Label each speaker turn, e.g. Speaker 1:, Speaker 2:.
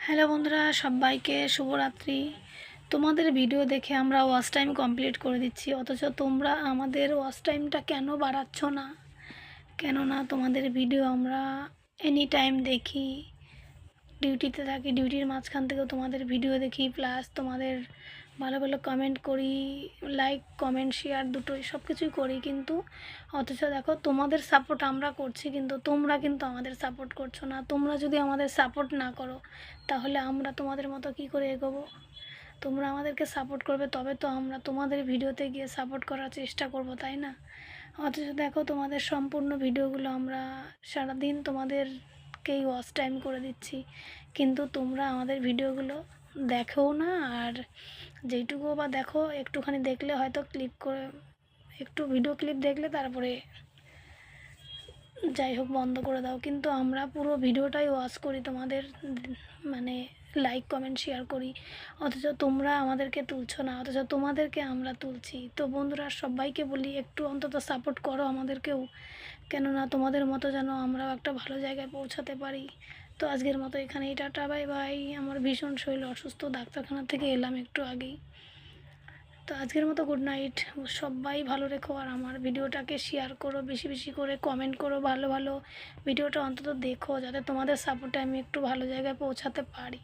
Speaker 1: Hello বন্ধুরা, সবাইকে শুভরাত্রি। তোমাদের ভিডিও দেখে আমরা ওয়াচ টাইম কমপ্লিট করে দিচ্ছি, অথচ তোমরা আমাদের ওয়াচ টাইমটা কেন বাড়াচ্ছ না? কেননা তোমাদের ভিডিও আমরা এনি টাইম দেখি, ডিউটিতে থাকি, ডিউটির মাঝখান থেকেও তোমাদের ভিডিও দেখি, প্লাস তোমাদের ভালো ভালো কমেন্ট করি, লাইক কমেন্ট শেয়ার দুটোই সব কিছুই করি, কিন্তু অথচ দেখো তোমাদের সাপোর্ট আমরা করছি, কিন্তু তোমরা কিন্তু আমাদের সাপোর্ট করছো না। তোমরা যদি আমাদের সাপোর্ট না করো তাহলে আমরা তোমাদের মতো কি করে এগোবো? তোমরা আমাদেরকে সাপোর্ট করবে, তবে তো আমরা তোমাদের ভিডিওতে গিয়ে সাপোর্ট করার চেষ্টা করব, তাই না? অথচ দেখো তোমাদের সম্পূর্ণ ভিডিওগুলো আমরা সারাদিন তোমাদেরকেই ওয়াচ টাইম করে দিচ্ছি, কিন্তু তোমরা আমাদের ভিডিওগুলো দেখোও না। আর যেইটুকু বা দেখো, একটুখানি দেখলে হয়তো ক্লিপ করে, একটু ভিডিও ক্লিপ দেখলে তারপরে যাই হোক বন্ধ করে দাও, কিন্তু আমরা পুরো ভিডিওটাই ওয়াচ করি, তোমাদের মানে লাইক কমেন্ট শেয়ার করি, অথচ তোমরা আমাদেরকে তুলছো না, অথচ তোমাদেরকে আমরা তুলছি। তো বন্ধুরা, সবাইকে বলি একটু অন্তত সাপোর্ট করো আমাদেরকেও, কেননা তোমাদের মতো যেন আমরাও একটা ভালো জায়গায় পৌঁছাতে পারি। তো আজকের মতো এখানেই, টাটা বাই বাই। আমার ভীষণ শরীর অসুস্থ, ডাক্তারখানা থেকে এলাম একটু আগেই। তো আজকের মতো গুড নাইট। সবাই ভালো রেখো, আর আমার ভিডিওটাকে শেয়ার করো, বেশি বেশি করে কমেন্ট করো, ভালো ভালো ভিডিওটা অন্তত দেখো, যাতে তোমাদের সাপোর্টে আমি একটু ভালো জায়গায় পৌঁছাতে পারি।